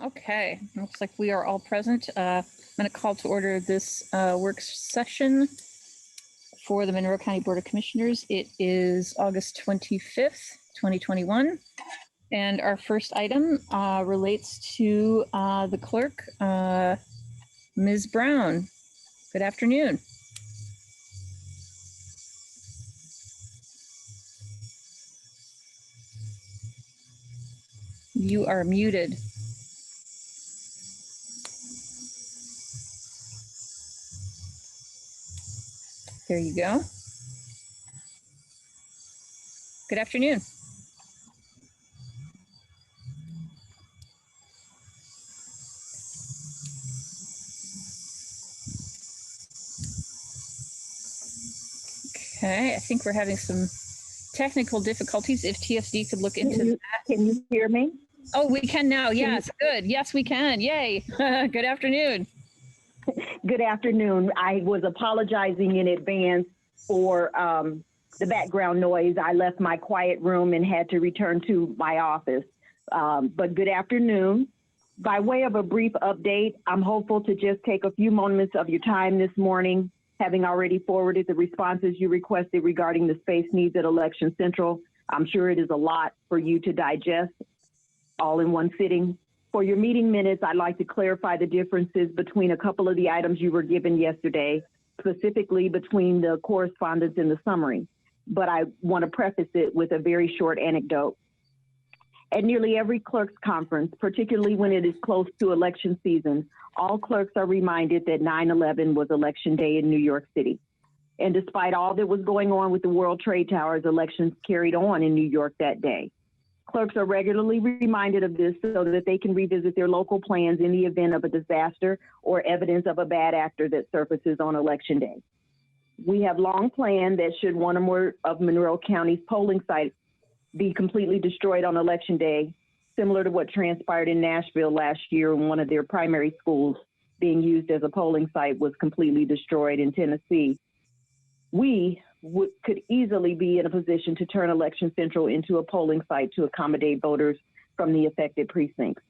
Okay, looks like we are all present. I'm going to call to order this work session for the Monroe County Board of Commissioners. It is August 25th, 2021. And our first item relates to the clerk, Ms. Brown. Good afternoon. You are muted. There you go. Good afternoon. Okay, I think we're having some technical difficulties. If TSD could look into that. Can you hear me? Oh, we can now. Yes, good. Yes, we can. Yay. Good afternoon. Good afternoon. I was apologizing in advance for the background noise. I left my quiet room and had to return to my office. But good afternoon. By way of a brief update, I'm hopeful to just take a few moments of your time this morning, having already forwarded the responses you requested regarding the space needs at Election Central. I'm sure it is a lot for you to digest all in one sitting. For your meeting minutes, I'd like to clarify the differences between a couple of the items you were given yesterday, specifically between the correspondence and the summary. But I want to preface it with a very short anecdote. At nearly every clerk's conference, particularly when it is close to election season, all clerks are reminded that 9/11 was election day in New York City. And despite all that was going on with the World Trade Towers, elections carried on in New York that day. Clerks are regularly reminded of this so that they can revisit their local plans in the event of a disaster or evidence of a bad actor that surfaces on election day. We have long planned that should one or more of Monroe County's polling sites be completely destroyed on election day, similar to what transpired in Nashville last year when one of their primary schools being used as a polling site was completely destroyed in Tennessee, we could easily be in a position to turn Election Central into a polling site to accommodate voters from the affected precincts.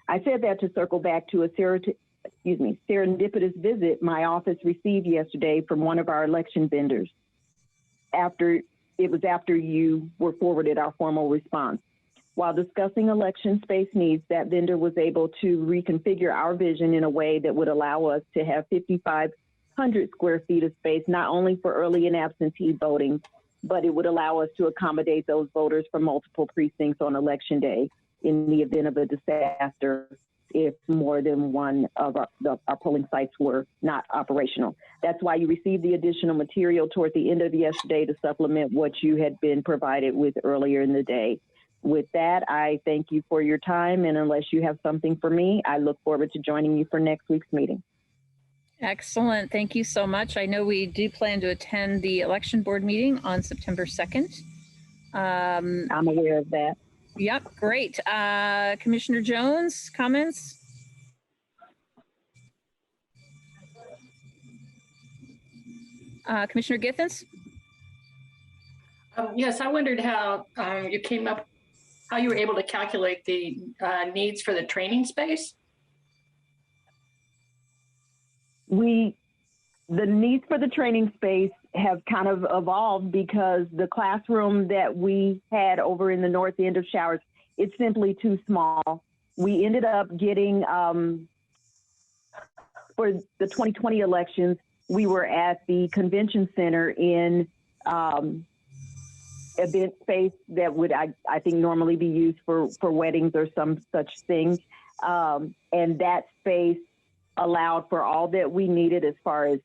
I said that to circle back to a serendipitous visit my office received yesterday from one of our election vendors. After you were forwarded our formal response. While discussing election space needs, that vendor was able to reconfigure our vision in a way that would allow us to have 5,500 square feet of space, not only for early and absentee voting, but it would allow us to accommodate those voters from multiple precincts on election day in the event of a disaster if more than one of our polling sites were not operational. That's why you received the additional material toward the end of yesterday to supplement what you had been provided with earlier in the day. With that, I thank you for your time, and unless you have something for me, I look forward to joining you for next week's meeting. Excellent. Thank you so much. I know we do plan to attend the election board meeting on September 2nd. I'm aware of that. Yep, great. Commissioner Jones, comments? Commissioner Githens? Yes, I wondered how how you were able to calculate the needs for the training space. The needs for the training space have kind of evolved because the classroom that we had over in the north end of Showers, it's simply too small. We ended up getting, for the 2020 elections, we were at the convention center in event space that would, I think, normally be used for weddings or some such thing. And that space allowed for all that we needed as far as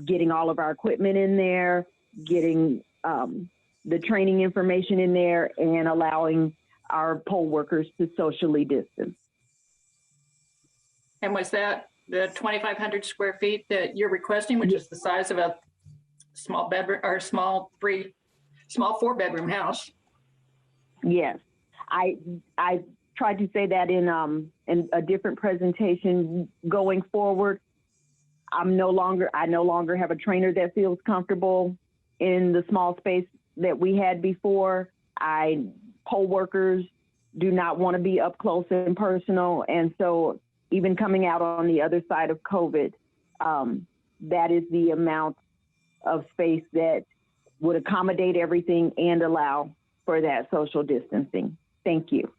getting all of our equipment in there, getting the training information in there, and allowing our poll workers to socially distance. And was that the 2,500 square feet that you're requesting, which is the size of a small bedroom or small 4-bedroom house? Yes, I tried to say that in a different presentation. Going forward, I no longer have a trainer that feels comfortable in the small space that we had before. Poll workers do not want to be up close and personal. And so even coming out on the other side of COVID, that is the amount of space that would accommodate everything and allow for that social distancing. Thank you.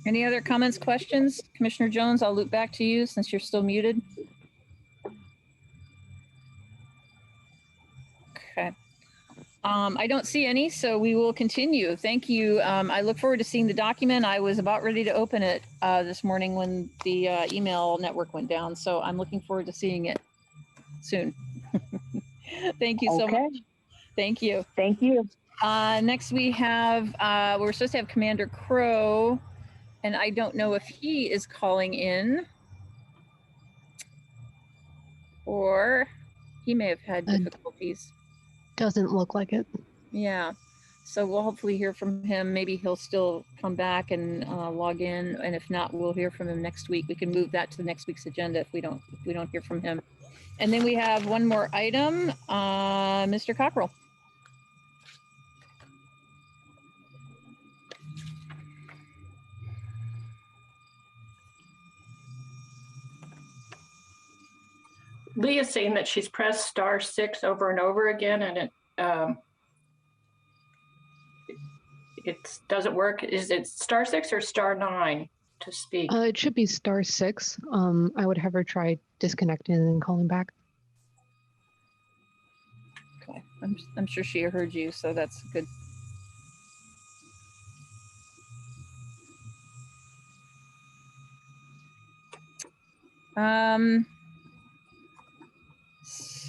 Any other comments, questions? Commissioner Jones, I'll loop back to you since you're still muted. Okay. I don't see any, so we will continue. Thank you. I look forward to seeing the document. I was about ready to open it this morning when the email network went down, so I'm looking forward to seeing it soon. Thank you so much. Thank you. Thank you. Next we have, we're supposed to have Commander Crow, and I don't know if he is calling in or he may have had difficulties. Doesn't look like it. Yeah. So we'll hopefully hear from him. Maybe he'll still come back and log in. And if not, we'll hear from him next week. We can move that to the next week's agenda if we don't hear from him. And then we have one more item, Mr. Cockrell. Leah's saying that she's pressed *6 over and over again, and it doesn't work. Is it *6 or *9 to speak? It should be *6. I would have her try disconnecting and then calling back. Okay, I'm sure she heard you, so that's good.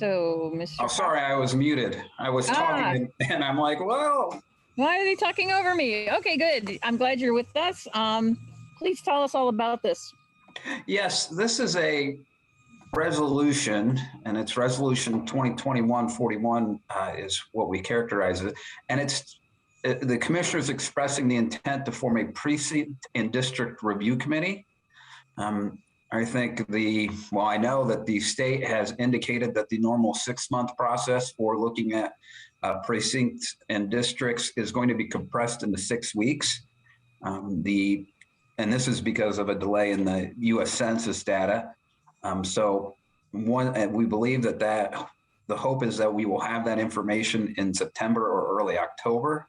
So, Mr. Oh, sorry, I was muted. I was talking and I'm like, well. Why are they talking over me? Okay, good. I'm glad you're with us. Please tell us all about this. Yes, this is a resolution, and it's resolution 2021-41 is what we characterize it. And it's the commissioners expressing the intent to form a precinct and district review committee. I think I know that the state has indicated that the normal 6-month process for looking at precincts and districts is going to be compressed into 6 weeks. And this is because of a delay in the U.S. Census data. We believe that the hope is that we will have that information in September or early October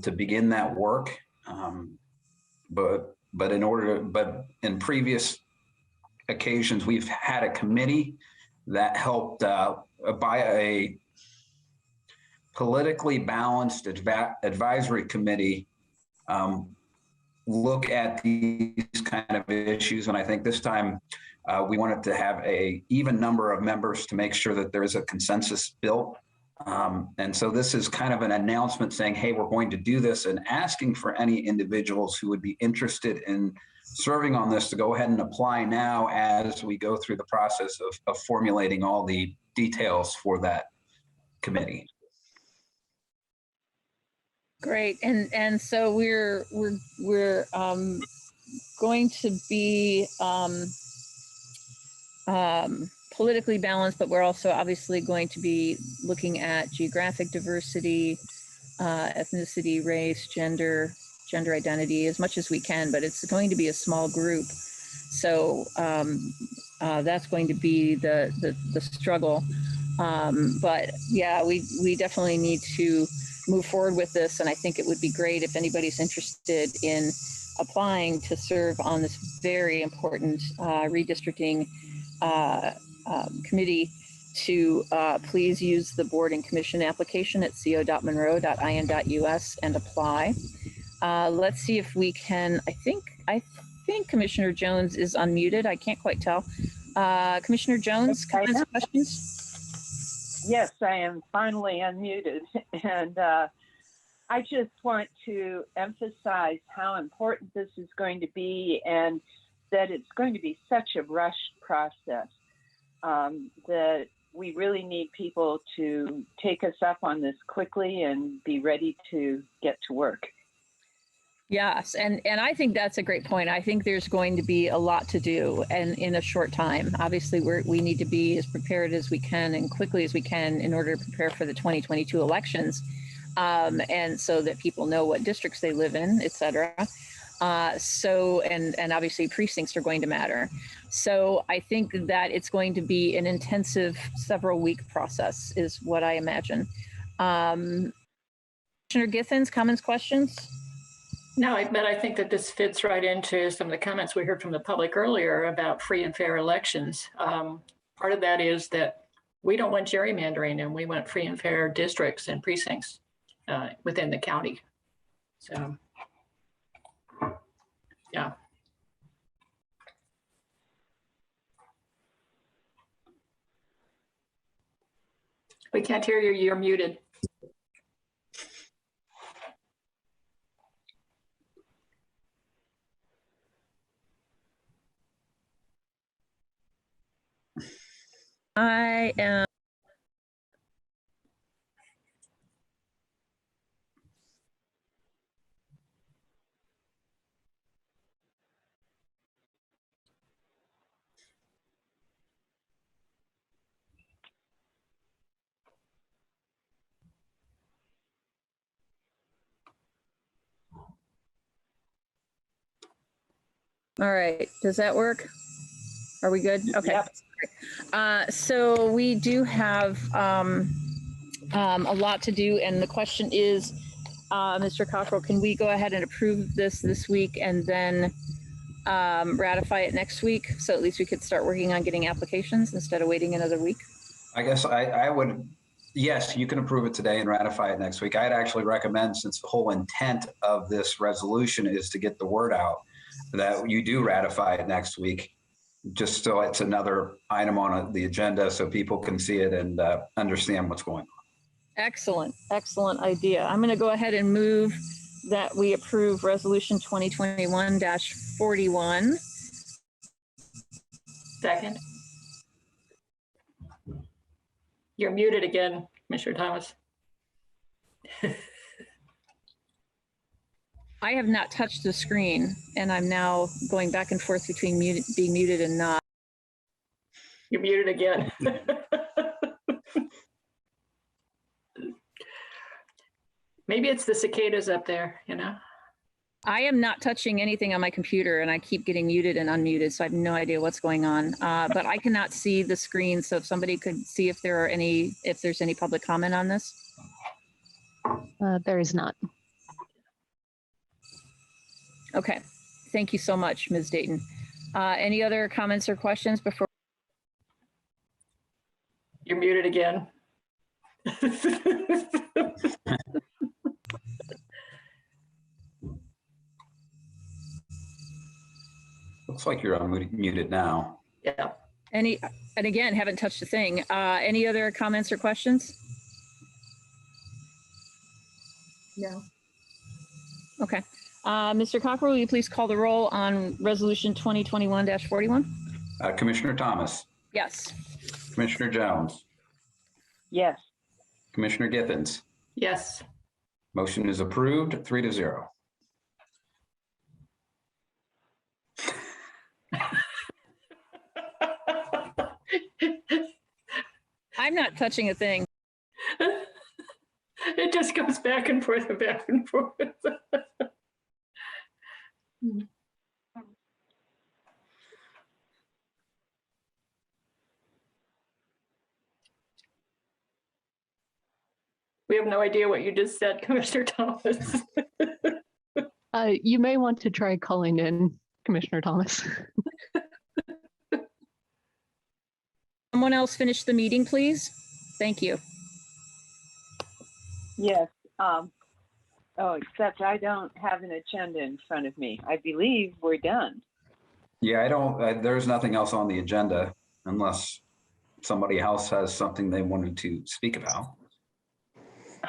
to begin that work. But in previous occasions, we've had a committee that helped by a politically balanced advisory committee look at these kind of issues. And I think this time we wanted to have an even number of members to make sure that there is a consensus built. And so this is kind of an announcement saying, hey, we're going to do this, and asking for any individuals who would be interested in serving on this to go ahead and apply now as we go through the process of formulating all the details for that committee. Great, and so we're going to be politically balanced, but we're also obviously going to be looking at geographic diversity, ethnicity, race, gender identity as much as we can, but it's going to be a small group. So that's going to be the struggle. But yeah, we definitely need to move forward with this. And I think it would be great if anybody's interested in applying to serve on this very important redistricting committee to please use the board and commission application at co.monroe.in.us and apply. Let's see if we can, I think Commissioner Jones is unmuted. I can't quite tell. Commissioner Jones, comments, questions? Yes, I am finally unmuted. And I just want to emphasize how important this is going to be, and that it's going to be such a rushed process, that we really need people to take us up on this quickly and be ready to get to work. Yes, and I think that's a great point. I think there's going to be a lot to do, and in a short time. Obviously, we need to be as prepared as we can and quickly as we can in order to prepare for the 2022 elections. And so that people know what districts they live in, et cetera. And obviously precincts are going to matter. So I think that it's going to be an intensive several week process is what I imagine. Commissioner Githens, comments, questions? No, but I think that this fits right into some of the comments we heard from the public earlier about free and fair elections. Part of that is that we don't want gerrymandering, and we want free and fair districts and precincts within the county. So, yeah. We can't hear you. You're muted. I am. All right, does that work? Are we good? Okay. Yep. So we do have a lot to do, and the question is, Mr. Cockrell, can we go ahead and approve this week and then ratify it next week? So at least we could start working on getting applications instead of waiting another week. I guess I would, yes, you can approve it today and ratify it next week. I'd actually recommend, since the whole intent of this resolution is to get the word out, that you do ratify it next week, just so it's another item on the agenda so people can see it and understand what's going on. Excellent, excellent idea. I'm going to go ahead and move that we approve resolution 2021-41. Second. You're muted again, Commissioner Thomas. I have not touched the screen, and I'm now going back and forth between being muted and not. You're muted again. Maybe it's the cicadas up there, you know? I am not touching anything on my computer, and I keep getting muted and unmuted, so I have no idea what's going on. But I cannot see the screen, so if somebody could see if there's any public comment on this. There is not. Okay, thank you so much, Ms. Dayton. Any other comments or questions before? You're muted again. Looks like you're unmuted now. Yeah. And again, haven't touched a thing. Any other comments or questions? No. Okay. Mr. Cockrell, will you please call the roll on resolution 2021-41? Commissioner Thomas, Yes. Commissioner Jones, Yes. Commissioner Githens. Yes. Motion is approved, 3-0. I'm not touching a thing. It just goes back and forth and back and forth. We have no idea what you just said, Commissioner Thomas. You may want to try calling in, Commissioner Thomas. Someone else finish the meeting, please. Thank you. Yes. Except I don't have an agenda in front of me. I believe we're done. Yeah, there's nothing else on the agenda unless somebody else has something they wanted to speak about.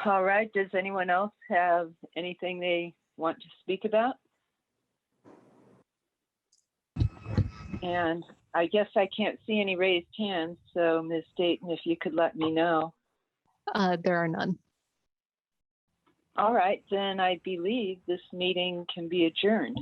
All right. Does anyone else have anything they want to speak about? And I guess I can't see any raised hands. So Ms. Dayton, if you could let me know. There are none. All right, then I believe this meeting can be adjourned.